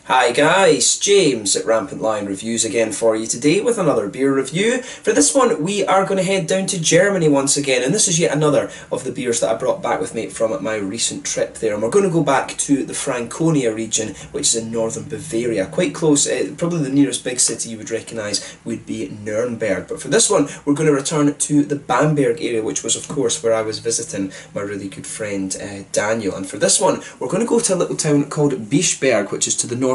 Hi guys, James at RampantLionReviews again for you today with another beer review. For this one we are going to head down to Germany once again, and this is yet another of the beers that I brought back with me from my recent trip there. And we're going to go back to the Franconia region, which is in northern Bavaria, quite close, probably the nearest big city you would recognise would be Nuremberg. But for this one we're going to return to the Bamberg area, which was of course where I was visiting my really good friend Daniel. And for this one we're going to go to a little town called Bischberg, which is to the northwest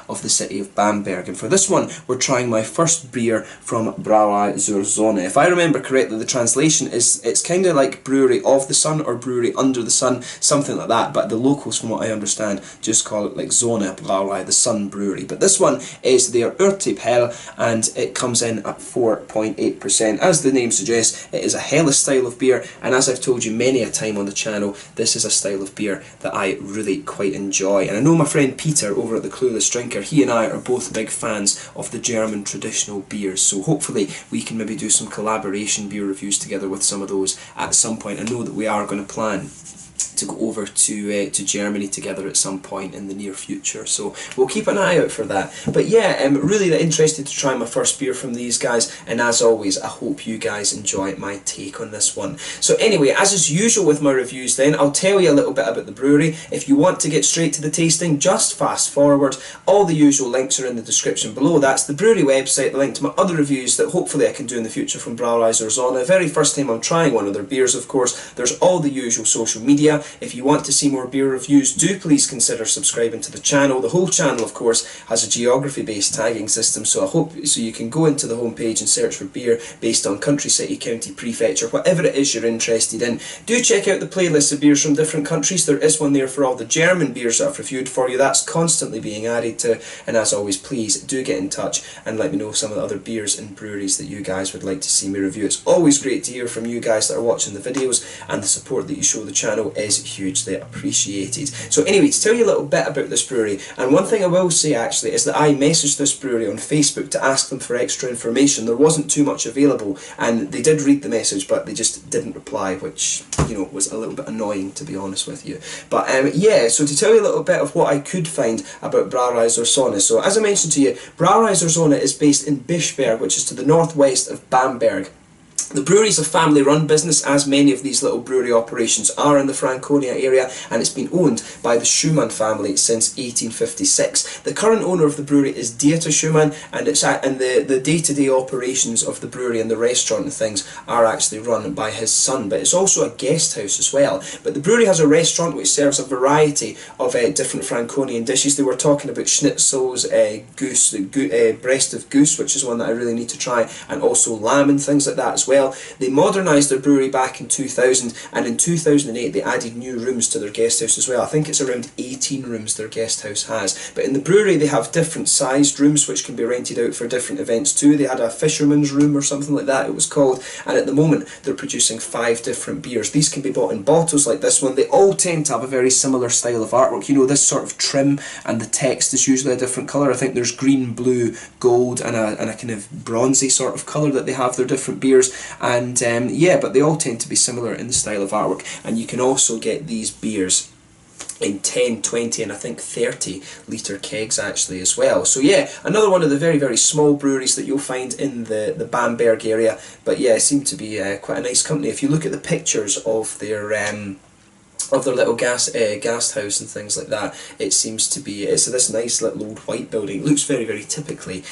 of the city of Bamberg. And for this one we're trying my first beer from Brauerei zur Sonne. If I remember correctly, the translation is it's kind of like brewery of the sun or brewery under the sun, something like that, but the locals, from what I understand, just call it like Sonne Brauerei, the sun brewery. But this one is their Urtyp Hell, and it comes in at 4.8%. As the name suggests, it is a Helles style of beer, and as I've told you many a time on the channel, this is a style of beer that I really quite enjoy. And I know my friend Peter over at the Clueless Drinker, he and I are both big fans of the German traditional beers, so hopefully we can maybe do some collaboration beer reviews together with some of those at some point. I know that we are going to plan to go over to Germany together at some point in the near future, so we'll keep an eye out for that. But yeah, I'm really interested to try my first beer from these guys, and as always I hope you guys enjoy my take on this one. So anyway, as is usual with my reviews then, I'll tell you a little bit about the brewery. If you want to get straight to the tasting, just fast forward. All the usual links are in the description below. That's the brewery website, the link to my other reviews that hopefully I can do in the future from Brauerei zur Sonne. Very first time I'm trying one of their beers, of course. There's all the usual social media. If you want to see more beer reviews, do please consider subscribing to the channel. The whole channel, of course, has a geography-based tagging system, so you can go into the homepage and search for beer based on country, city, county, prefecture, whatever it is you're interested in. Do check out the playlist of beers from different countries. There is one there for all the German beers that I've reviewed for you. That's constantly being added to. And as always, please do get in touch and let me know some of the other beers and breweries that you guys would like to see me review. It's always great to hear from you guys that are watching the videos, and the support that you show the channel is hugely appreciated. So anyway, to tell you a little bit about this brewery, and one thing I will say actually is that I messaged this brewery on Facebook to ask them for extra information. There wasn't too much available, and they did read the message but they just didn't reply, which, you know, was a little bit annoying, to be honest with you. But yeah, so to tell you a little bit of what I could find about Brauerei zur Sonne. So as I mentioned to you, Brauerei zur Sonne is based in Bischberg, which is to the northwest of Bamberg. The brewery is a family-run business, as many of these little brewery operations are in the Franconia area, and it's been owned by the Schumann family since 1856. The current owner of the brewery is Dieter Schumann, and the day-to-day operations of the brewery and the restaurant and things are actually run by his son. But it's also a guest house as well. But the brewery has a restaurant which serves a variety of different Franconian dishes. They were talking about schnitzels, breast of goose, which is one that I really need to try, and also lamb and things like that as well. They modernised their brewery back in 2000, and in 2008 they added new rooms to their guest house as well. I think it's around 18 rooms their guest house has. But in the brewery they have different sized rooms which can be rented out for different events too. They had a fisherman's room or something like that it was called, and at the moment they're producing 5 different beers. These can be bought in bottles like this one. They all tend to have a very similar style of artwork. You know, this sort of trim, and the text is usually a different colour. I think there's green, blue, gold, and a kind of bronzy sort of colour that they have their different beers. And yeah, but they all tend to be similar in the style of artwork. And you can also get these beers in 10, 20 and I think 30 litre kegs actually as well. So yeah, another one of the very, very small breweries that you'll find in the Bamberg area. But yeah, it seemed to be quite a nice company. If you look at the pictures of their little gas house and things like that, it seems to be, it's this nice little old white building. It looks very, very typically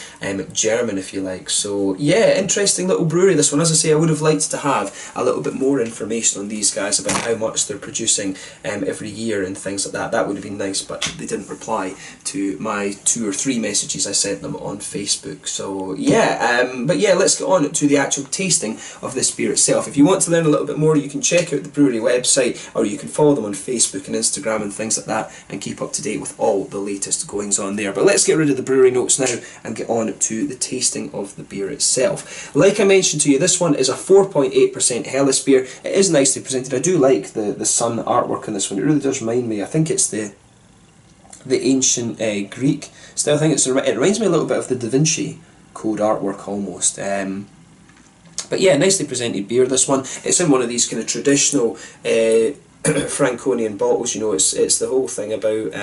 German, if you like. So yeah, interesting little brewery this one. As I say, I would have liked to have a little bit more information on these guys about how much they're producing every year and things like that. That would have been nice, but they didn't reply to my 2 or 3 messages I sent them on Facebook. So yeah, but yeah, let's get on to the actual tasting of this beer itself. If you want to learn a little bit more, you can check out the brewery website, or you can follow them on Facebook and Instagram and things like that, and keep up to date with all the latest goings on there. But let's get rid of the brewery notes now and get on to the tasting of the beer itself. Like I mentioned to you, this one is a 4.8% Helles beer. It is nicely presented. I do like the sun artwork on this one. It really does remind me, I think it's the ancient Greek style. I think it reminds me a little bit of the Da Vinci Code artwork almost. But yeah, nicely presented beer, this one. It's in one of these kind of traditional Franconian bottles. You know, it's the whole thing about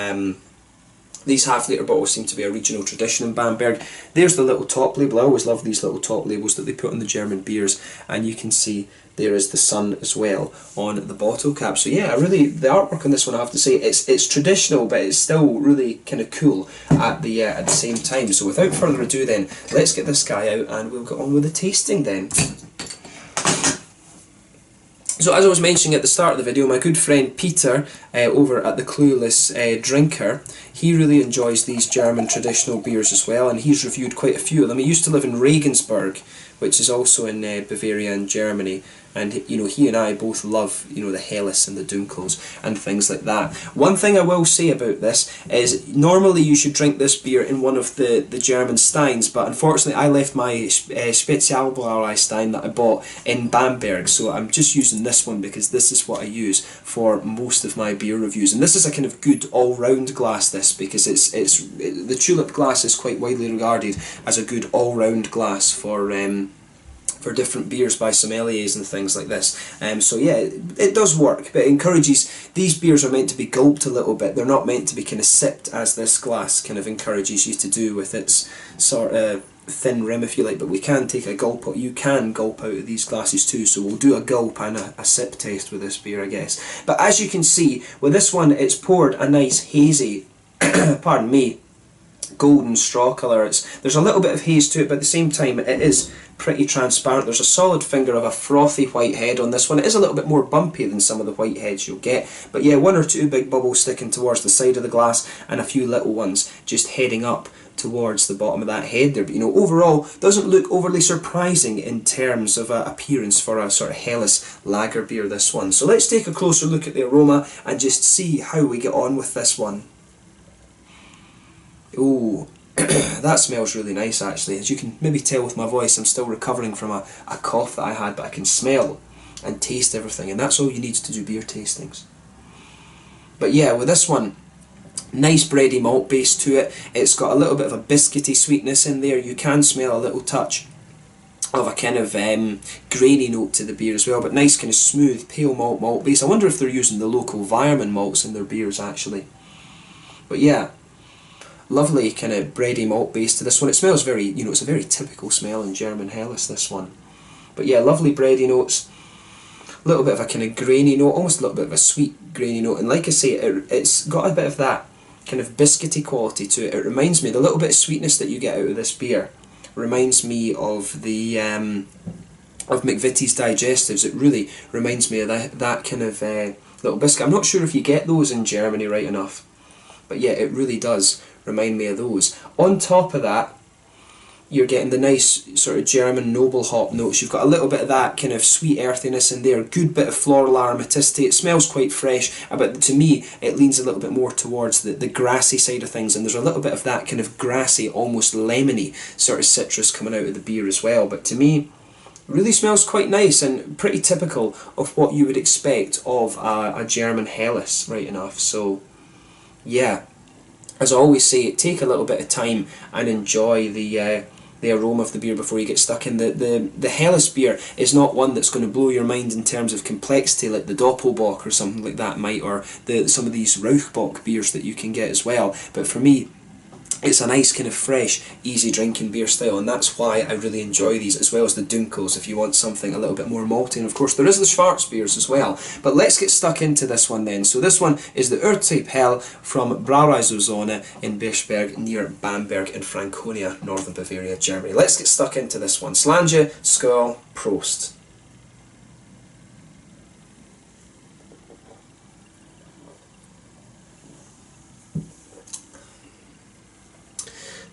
These half-litre bottles seem to be a regional tradition in Bamberg. There's the little top label. I always love these little top labels that they put on the German beers, and you can see there is the sun as well on the bottle cap. So yeah, really, the artwork on this one, I have to say, it's traditional, but it's still really kind of cool at the same time. So without further ado then, let's get this guy out and we'll get on with the tasting then. So as I was mentioning at the start of the video, my good friend Peter over at the Clueless Drinker, he really enjoys these German traditional beers as well, and he's reviewed quite a few of them. He used to live in Regensburg, which is also in Bavaria in Germany, and you know, he and I both love, you know, the Helles and the Dunkels and things like that. One thing I will say about this is normally you should drink this beer in one of the German steins, but unfortunately I left my Spezialbrauerei stein that I bought in Bamberg, so I'm just using this one because this is what I use for most of my beer reviews. And this is a kind of good all-round glass, this, because the tulip glass is quite widely regarded as a good all-round glass for different beers by sommeliers and things like this. So yeah, it does work, but it encourages, these beers are meant to be gulped a little bit, they're not meant to be kind of sipped as this glass kind of encourages you to do with its sort of thin rim, if you like, but we can take a gulp, you can gulp out of these glasses too, so we'll do a gulp and a sip test with this beer, I guess. But as you can see, with this one, it's poured a nice hazy, pardon me, golden straw colour. There's a little bit of haze to it, but at the same time it is pretty transparent. There's a solid finger of a frothy white head on this one. It is a little bit more bumpy than some of the white heads you'll get, but yeah, one or two big bubbles sticking towards the side of the glass and a few little ones just heading up towards the bottom of that head there. But you know, overall doesn't look overly surprising in terms of appearance for a sort of Helles lager beer, this one. So let's take a closer look at the aroma and just see how we get on with this one. Ooh, that smells really nice actually. As you can maybe tell with my voice, I'm still recovering from a cough that I had, but I can smell and taste everything, and that's all you need to do beer tastings. But yeah, with this one, nice bready malt base to it. It's got a little bit of a biscuity sweetness in there. You can smell a little touch of a kind of grainy note to the beer as well, but nice kind of smooth pale malt base. I wonder if they're using the local Weirmann malts in their beers actually. But yeah, lovely kind of bready malt base to this one. It smells very, you know, it's a very typical smell in German Helles, this one. But yeah, lovely bready notes, a little bit of a kind of grainy note, almost a little bit of a sweet grainy note, and like I say, it's got a bit of that kind of biscuity quality to it. It reminds me, the little bit of sweetness that you get out of this beer reminds me of the of McVitie's Digestives. It really reminds me of that kind of little biscuit. I'm not sure if you get those in Germany right enough, but yeah, it really does remind me of those. On top of that, you're getting the nice sort of German noble hop notes. You've got a little bit of that kind of sweet earthiness in there, good bit of floral aromaticity. It smells quite fresh, but to me it leans a little bit more towards the grassy side of things, and there's a little bit of that kind of grassy, almost lemony sort of citrus coming out of the beer as well. But to me, really smells quite nice and pretty typical of what you would expect of a German Helles, right enough. So yeah, as I always say, take a little bit of time and enjoy the aroma of the beer before you get stuck in. The Helles beer is not one that's going to blow your mind in terms of complexity like the Doppelbock or something like that might, or some of these Rauchbock beers that you can get as well. But for me, it's a nice kind of fresh, easy drinking beer style, and that's why I really enjoy these, as well as the Dunkels if you want something a little bit more malty. And of course there is the Schwarz beers as well. But let's get stuck into this one then. So this one is the Urtyp Hell from Brauerei zur Sonne in Bischberg near Bamberg in Franconia, northern Bavaria, Germany. Let's get stuck into this one. Slange, Skål, Prost.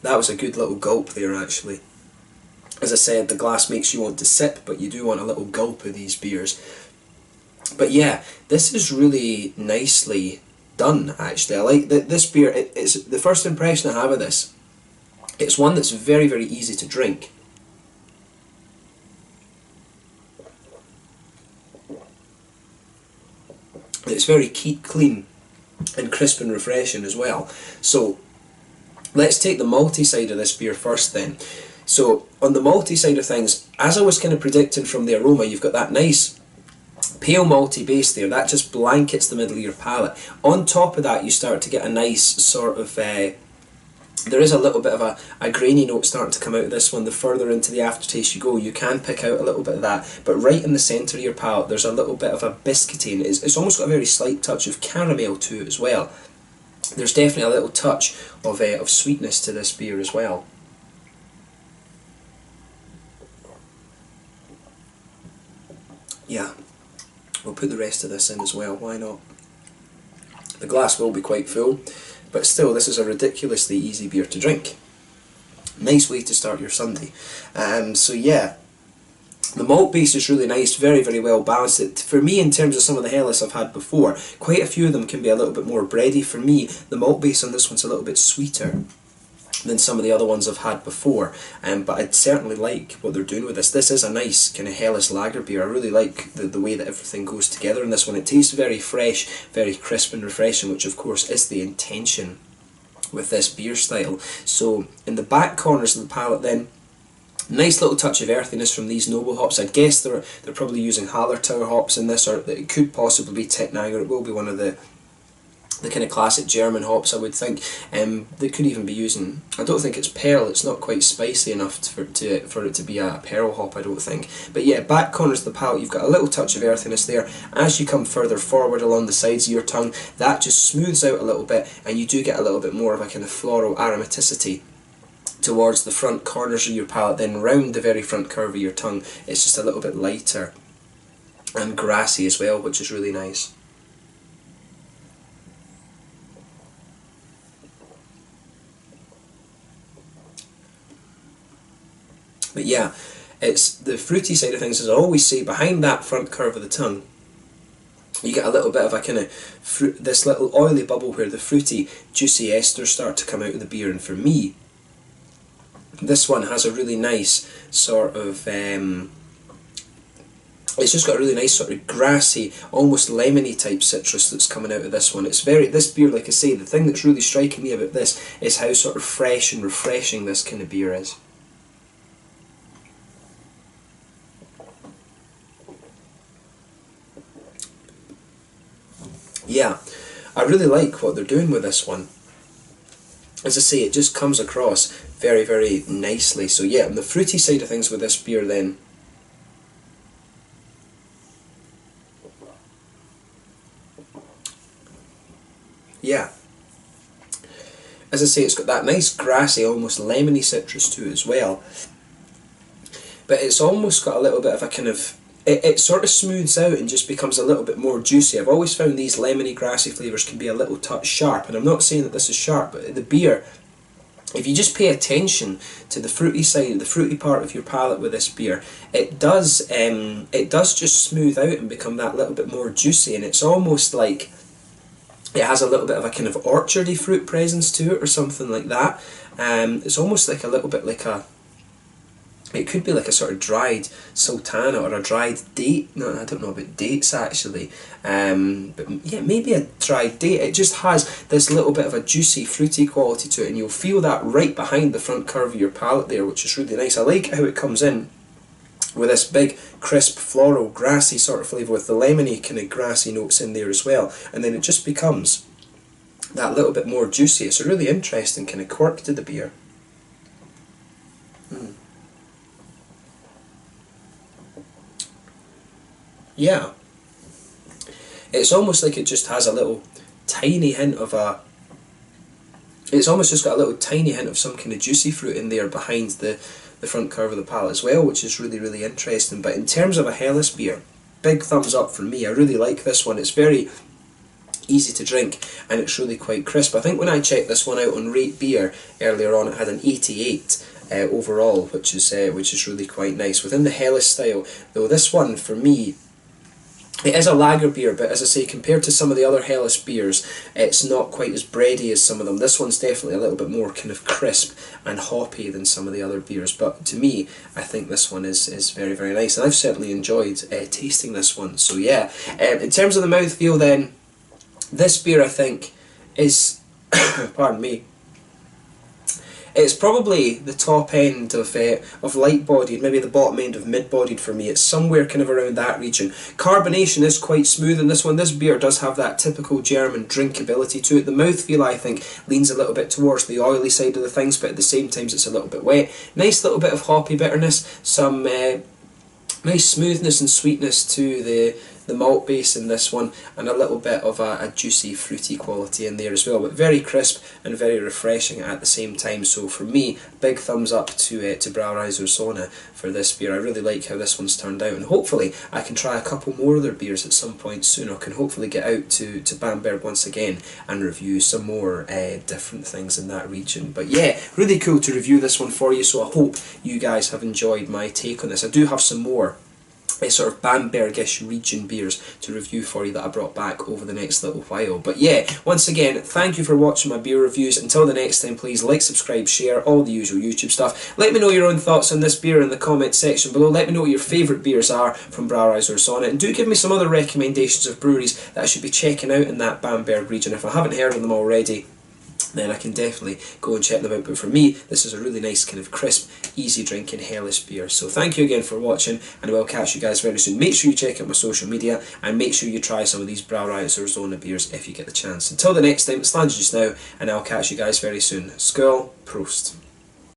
That was a good little gulp there actually. As I said, the glass makes you want to sip, but you do want a little gulp of these beers. But yeah, this is really nicely done actually. I like this beer. It's the first impression I have of this. It's one that's very, very easy to drink. It's very clean and crisp and refreshing as well. So let's take the malty side of this beer first then. So on the malty side of things, as I was kind of predicting from the aroma, you've got that nice pale malty base there, that just blankets the middle of your palate. On top of that, you start to get a nice sort of, there is a little bit of a grainy note starting to come out of this one. The further into the aftertaste you go, you can pick out a little bit of that, but right in the centre of your palate there's a little bit of a biscuity, and it's almost got a very slight touch of caramel to it as well. There's definitely a little touch of sweetness to this beer as well. Yeah, we'll put the rest of this in as well, why not? The glass will be quite full, but still, this is a ridiculously easy beer to drink. Nice way to start your Sunday. So yeah, the malt base is really nice, very, very well balanced. For me, in terms of some of the Helles I've had before, quite a few of them can be a little bit more bready. For me, the malt base on this one's a little bit sweeter than some of the other ones I've had before, but I'd certainly like what they're doing with this. This is a nice kind of Helles lager beer. I really like the way that everything goes together in this one. It tastes very fresh, very crisp and refreshing, which of course is the intention with this beer style. So in the back corners of the palate then, nice little touch of earthiness from these noble hops. I guess they're probably using Hallertau hops in this, or it could possibly be Tittnanger. It will be one of the kind of classic German hops, I would think. They could even be using, I don't think it's Pearl, it's not quite spicy enough for it to be a Pearl hop, I don't think. But yeah, back corners of the palate, you've got a little touch of earthiness there. As you come further forward along the sides of your tongue, that just smooths out a little bit, and you do get a little bit more of a kind of floral aromaticity towards the front corners of your palate. Then round the very front curve of your tongue, it's just a little bit lighter and grassy as well, which is really nice. But yeah, it's the fruity side of things, as I always say, behind that front curve of the tongue, you get a little bit of a kind of this little oily bubble where the fruity, juicy esters start to come out of the beer. And for me, this one has a really nice sort of, it's just got a really nice sort of grassy, almost lemony type citrus that's coming out of this one. It's this beer, like I say, the thing that's really striking me about this is how sort of fresh and refreshing this kind of beer is. Yeah, I really like what they're doing with this one. As I say, it just comes across very, very nicely. So yeah, on the fruity side of things with this beer then, yeah, as I say, it's got that nice grassy, almost lemony citrus to it as well. But it's almost got a little bit of a kind of, it sort of smooths out and just becomes a little bit more juicy. I've always found these lemony, grassy flavours can be a little touch sharp, and I'm not saying that this is sharp, but the beer, if you just pay attention to the fruity side, the fruity part of your palate with this beer, it does just smooth out and become that little bit more juicy, and it's almost like it has a little bit of a kind of orchardy fruit presence to it or something like that. It's almost like a little bit like it could be like a sort of dried sultana or a dried date. No, I don't know about dates actually. But yeah, maybe a dried date. It just has this little bit of a juicy, fruity quality to it, and you'll feel that right behind the front curve of your palate there, which is really nice. I like how it comes in with this big, crisp, floral, grassy sort of flavour with the lemony kind of grassy notes in there as well. And then it just becomes that little bit more juicy. It's a really interesting kind of quirk to the beer. Yeah, it's almost like it just has a little tiny hint of it's almost just got a little tiny hint of some kind of juicy fruit in there behind the front curve of the palate as well, which is really, really interesting. But in terms of a Helles beer, big thumbs up for me. I really like this one. It's very easy to drink, and it's really quite crisp. I think when I checked this one out on Rate Beer earlier on, it had an 88 overall, which is really quite nice. Within the Helles style, though, this one for me, it is a lager beer, but as I say, compared to some of the other Helles beers, it's not quite as bready as some of them. This one's definitely a little bit more kind of crisp and hoppy than some of the other beers, but to me, I think this one is very, very nice, and I've certainly enjoyed tasting this one. So yeah, in terms of the mouthfeel then, this beer I think is, pardon me, It's probably the top end of light-bodied, maybe the bottom end of mid-bodied for me. It's somewhere kind of around that region. Carbonation is quite smooth in this one. This beer does have that typical German drinkability to it. The mouthfeel, I think, leans a little bit towards the oily side of the things, but at the same time it's a little bit wet. Nice little bit of hoppy bitterness, some nice smoothness and sweetness to the malt base in this one, and a little bit of a juicy fruity quality in there as well, but very crisp and very refreshing at the same time. So for me, big thumbs up to Brauerei zur Sonne for this beer. I really like how this one's turned out, and hopefully I can try a couple more of their beers at some point soon, or can hopefully get out to Bamberg once again and review some more different things in that region. But yeah, really cool to review this one for you, so I hope you guys have enjoyed my take on this. I do have some more sort of Bambergish region beers to review for you that I brought back over the next little while. But yeah, once again, thank you for watching my beer reviews. Until the next time, please like, subscribe, share, all the usual YouTube stuff. Let me know your own thoughts on this beer in the comment section below. Let me know what your favourite beers are from Brauerei zur Sonne, and do give me some other recommendations of breweries that I should be checking out in that Bamberg region. If I haven't heard of them already, then I can definitely go and check them out. But for me, this is a really nice kind of crisp, easy drinking, hellish beer. So thank you again for watching, and I will catch you guys very soon. Make sure you check out my social media, and make sure you try some of these Brauerei zur Sonne beers if you get the chance. Until the next time, it's Landry just now, and I'll catch you guys very soon. Skål, Prost.